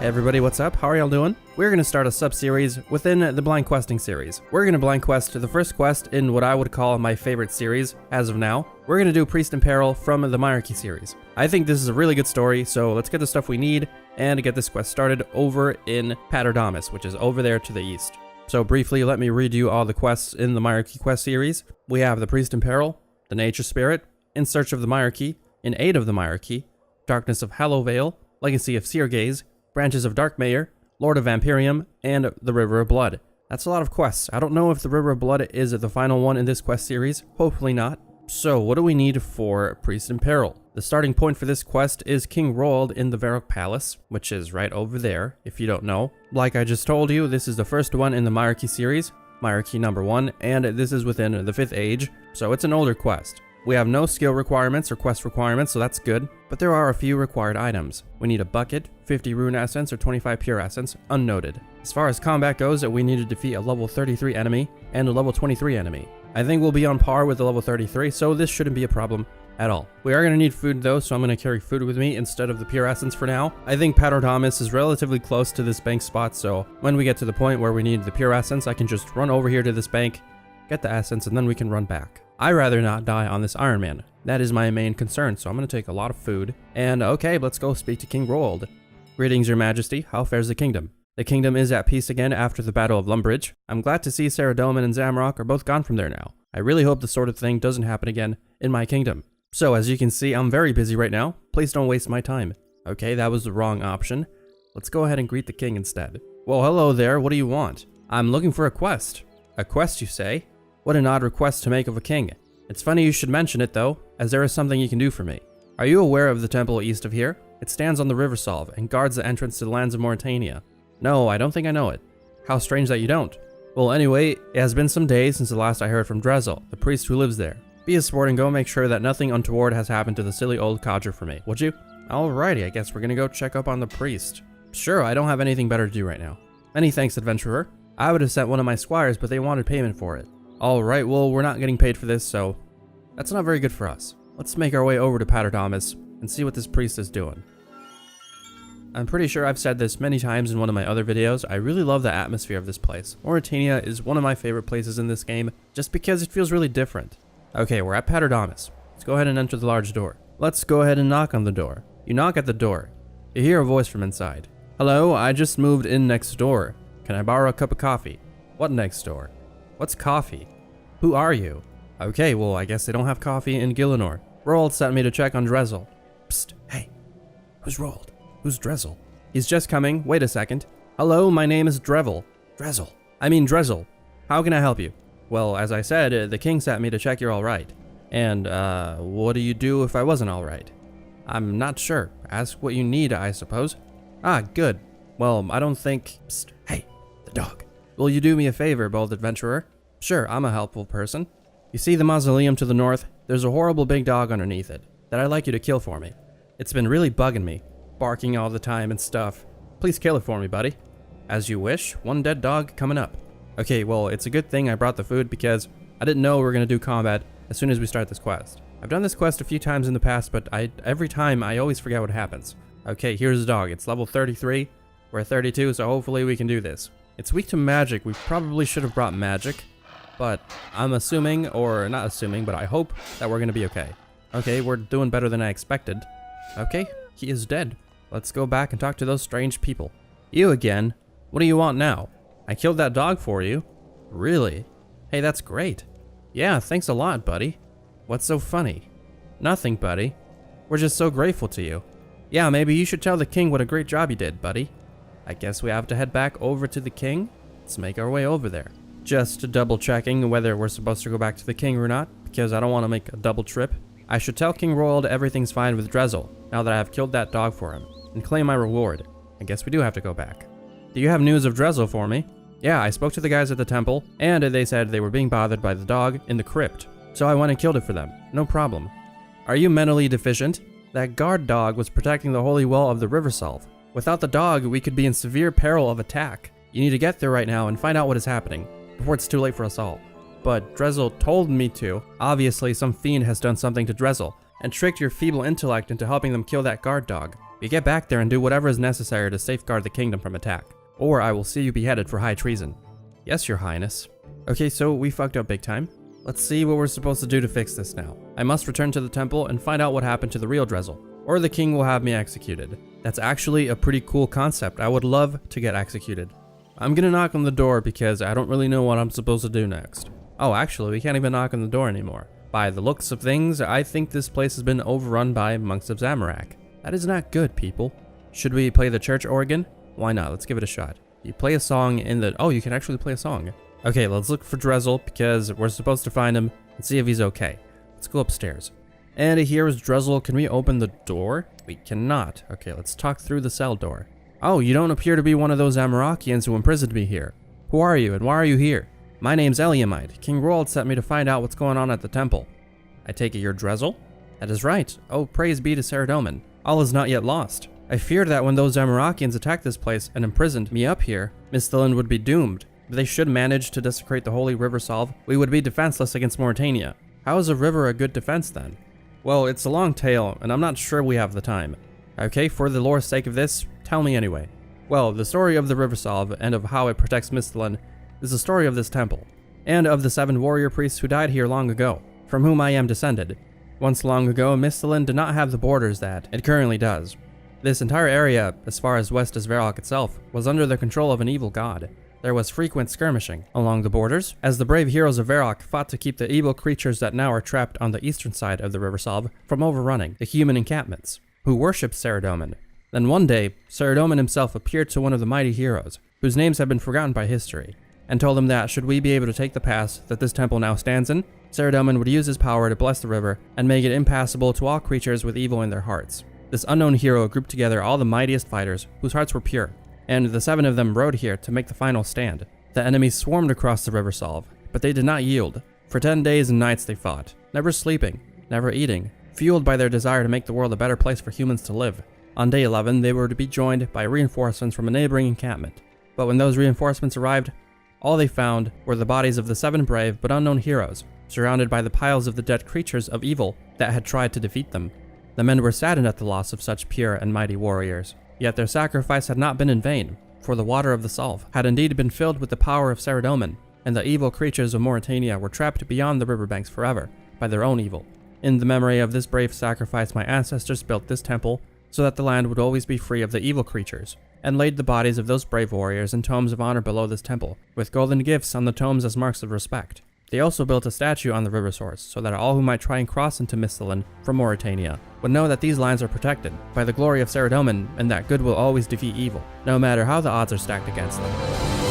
Hey everybody, what's up? How are y'all doing? We're going to start a sub-series within the blind questing series. We're going to blind quest the first quest in what I would call my favorite series as of now. We're going to do Priest in Peril from the Myreque series. I think this is a really good story, so let's get the stuff we need and get this quest started over in Peril, which is over there to the east. So briefly, let me read you all the quests in the Myreque quest series. We have the Priest in Peril, the Nature Spirit, In Search of the Myreque, In Aid of the Myreque, Darkness of Hallowvale, Legacy of Seergaze, Branches of Darkmeyer, Lord of Vampirium, and the River of Blood. That's a lot of quests. I don't know if the River of Blood is the final one in this quest series. Hopefully not. So, what do we need for Priest in Peril? The starting point for this quest is King Roald in the Varrock Palace, which is right over there, if you don't know. Like I just told you, this is the first one in the Myreque series, Myreque number 1, and this is within the 5th age, so it's an older quest. We have no skill requirements or quest requirements, so that's good, but there are a few required items. We need a bucket, 50 rune essence, or 25 pure essence, unnoted. As far as combat goes, we need to defeat a level 33 enemy and a level 23 enemy. I think we'll be on par with the level 33, so this shouldn't be a problem at all. We are going to need food though, so I'm going to carry food with me instead of the pure essence for now. I think Peril is relatively close to this bank spot, so when we get to the point where we need the pure essence, I can just run over here to this bank, get the essence, and then we can run back. I'd rather not die on this Iron Man. That is my main concern, so I'm going to take a lot of food. And okay, let's go speak to King Roald. Greetings, your majesty. How fares the kingdom? The kingdom is at peace again after the Battle of Lumbridge. I'm glad to see Saradomin and Zamrock are both gone from there now. I really hope this sort of thing doesn't happen again in my kingdom. So as you can see, I'm very busy right now. Please don't waste my time. Okay, that was the wrong option. Let's go ahead and greet the king instead. Well, hello there. What do you want? I'm looking for a quest. A quest, you say? What an odd request to make of a king. It's funny you should mention it though, as there is something you can do for me. Are you aware of the temple east of here? It stands on the River Solve and guards the entrance to the lands of Mauritania. No, I don't think I know it. How strange that you don't. Well, anyway, it has been some days since the last I heard from Drezel, the priest who lives there. Be a sport and go make sure that nothing untoward has happened to the silly old codger for me, would you? Alrighty, I guess we're gonna go check up on the priest. Sure, I don't have anything better to do right now. Many thanks, adventurer. I would have sent one of my squires, but they wanted payment for it. Alright, well, we're not getting paid for this, so that's not very good for us. Let's make our way over to Peril and see what this priest is doing. I'm pretty sure I've said this many times in one of my other videos. I really love the atmosphere of this place. Mauritania is one of my favorite places in this game, just because it feels really different. Okay, we're at Peril. Let's go ahead and enter the large door. Let's go ahead and knock on the door. You knock at the door. You hear a voice from inside. Hello, I just moved in next door. Can I borrow a cup of coffee? What next door? What's coffee? Who are you? Okay, well, I guess they don't have coffee in Gielinor. Roald sent me to check on Drezel. Psst, hey. Who's Roald? Who's Drezel? He's just coming. Wait a second. Hello, my name is Drezel. Drezel. How can I help you? Well, as I said, the king sent me to check you're alright. And, what do you do if I wasn't alright? I'm not sure. Ask what you need, I suppose. Ah, good. Well, I don't think... Psst, hey, the dog. Will you do me a favor, bold adventurer? Sure, I'm a helpful person. You see the mausoleum to the north? There's a horrible big dog underneath it that I'd like you to kill for me. It's been really bugging me, barking all the time and stuff. Please kill it for me, buddy. As you wish, one dead dog coming up. Okay, well, it's a good thing I brought the food because I didn't know we were going to do combat as soon as we start this quest. I've done this quest a few times in the past, but every time I always forget what happens. Okay, here's the dog. It's level 33. We're 32, so hopefully we can do this. It's weak to magic. We probably should have brought magic, but I'm assuming, or not assuming, but I hope that we're going to be okay. Okay, we're doing better than I expected. Okay, he is dead. Let's go back and talk to those strange people. You again? What do you want now? I killed that dog for you. Really? Hey, that's great. Yeah, thanks a lot, buddy. What's so funny? Nothing, buddy. We're just so grateful to you. Yeah, maybe you should tell the king what a great job you did, buddy. I guess we have to head back over to the king. Let's make our way over there. Just double checking whether we're supposed to go back to the king or not, because I don't want to make a double trip. I should tell King Roald everything's fine with Drezel, now that I have killed that dog for him, and claim my reward. I guess we do have to go back. Do you have news of Drezel for me? Yeah, I spoke to the guys at the temple, and they said they were being bothered by the dog in the crypt, so I went and killed it for them. No problem. Are you mentally deficient? That guard dog was protecting the holy well of the River Solve. Without the dog, we could be in severe peril of attack. You need to get there right now and find out what is happening, before it's too late for us all. But Drezel told me to. Obviously, some fiend has done something to Drezel, and tricked your feeble intellect into helping them kill that guard dog. You get back there and do whatever is necessary to safeguard the kingdom from attack, or I will see you beheaded for high treason. Yes, your highness. Okay, so we fucked up big time. Let's see what we're supposed to do to fix this now. I must return to the temple and find out what happened to the real Drezel, or the king will have me executed. That's actually a pretty cool concept. I would love to get executed. I'm gonna knock on the door because I don't really know what I'm supposed to do next. Oh, actually, we can't even knock on the door anymore. By the looks of things, I think this place has been overrun by monks of Zamorak. That is not good, people. Should we play the church organ? Why not? Let's give it a shot. You play a song in the... Oh, you can actually play a song. Okay, let's look for Drezel because we're supposed to find him and see if he's okay. Let's go upstairs. And here is Drezel. Can we open the door? We cannot. Okay, let's talk through the cell door. Oh, you don't appear to be one of those Zamorakians who imprisoned me here. Who are you and why are you here? My name's Elyem. King Roald sent me to find out what's going on at the temple. I take it you're Drezel? That is right. Oh, praise be to Saradomin. All is not yet lost. I feared that when those Zamorakians attacked this place and imprisoned me up here, Misthalin would be doomed. If they should manage to desecrate the holy river Solve, we would be defenseless against Mauritania. How is a river a good defense then? Well, it's a long tale, and I'm not sure we have the time. Okay, for the lore's sake of this, tell me anyway. Well, the story of the river Solve and of how it protects Misthalin is the story of this temple, and of the 7 warrior priests who died here long ago, from whom I am descended. Once long ago, Misthalin did not have the borders that it currently does. This entire area, as far as west as Varrock itself, was under the control of an evil god. There was frequent skirmishing along the borders, as the brave heroes of Varrock fought to keep the evil creatures that now are trapped on the eastern side of the river Solve from overrunning the human encampments, who worshipped Saradomin. Then one day, Saradomin himself appeared to one of the mighty heroes, whose names have been forgotten by history, and told him that should we be able to take the pass that this temple now stands in, Saradomin would use his power to bless the river and make it impassable to all creatures with evil in their hearts. This unknown hero grouped together all the mightiest fighters whose hearts were pure, and the 7 of them rode here to make the final stand. The enemies swarmed across the river Solve, but they did not yield. For 10 days and nights they fought, never sleeping, never eating, fueled by their desire to make the world a better place for humans to live. On day 11, they were to be joined by reinforcements from a neighboring encampment. But when those reinforcements arrived, all they found were the bodies of the 7 brave but unknown heroes, surrounded by the piles of the dead creatures of evil that had tried to defeat them. The men were saddened at the loss of such pure and mighty warriors, yet their sacrifice had not been in vain, for the water of the Solve had indeed been filled with the power of Saradomin, and the evil creatures of Mauritania were trapped beyond the riverbanks forever by their own evil. In the memory of this brave sacrifice, my ancestors built this temple so that the land would always be free of the evil creatures, and laid the bodies of those brave warriors in tomes of honor below this temple, with golden gifts on the tomes as marks of respect. They also built a statue on the river source so that all who might try and cross into Misthalin from Mauritania would know that these lands are protected by the glory of Saradomin and that good will always defeat evil, no matter how the odds are stacked against them.